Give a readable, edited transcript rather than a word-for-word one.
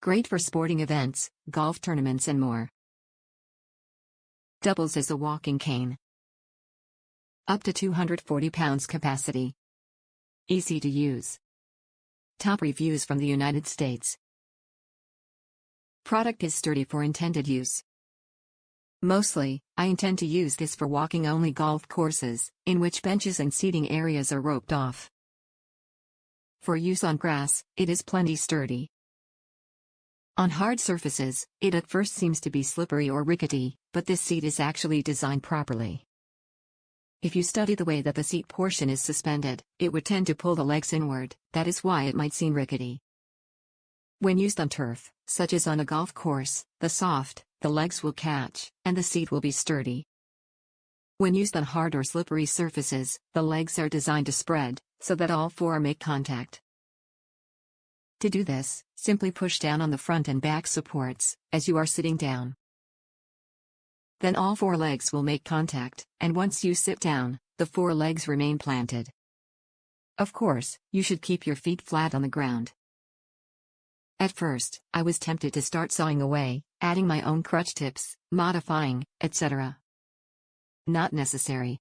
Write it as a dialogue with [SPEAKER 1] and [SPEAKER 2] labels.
[SPEAKER 1] Great for sporting events, golf tournaments and more. Doubles as a walking cane. Up to 240 pounds capacity. Easy to use. Top reviews from the United States. Product is sturdy for intended use. Mostly, I intend to use this for walking-only golf courses, in which benches and seating areas are roped off. For use on grass, it is plenty sturdy. On hard surfaces, it at first seems to be slippery or rickety, but this seat is actually designed properly. If you study the way that the seat portion is suspended, it would tend to pull the legs inward, that is why it might seem rickety. When used on turf, such as on a golf course, the legs will catch, and the seat will be sturdy. When used on hard or slippery surfaces, the legs are designed to spread, so that all four make contact. To do this, simply push down on the front and back supports, as you are sitting down. Then all four legs will make contact, and once you sit down, the four legs remain planted. Of course, you should keep your feet flat on the ground. At first, I was tempted to start sawing away, adding my own crutch tips, modifying, etc. Not necessary.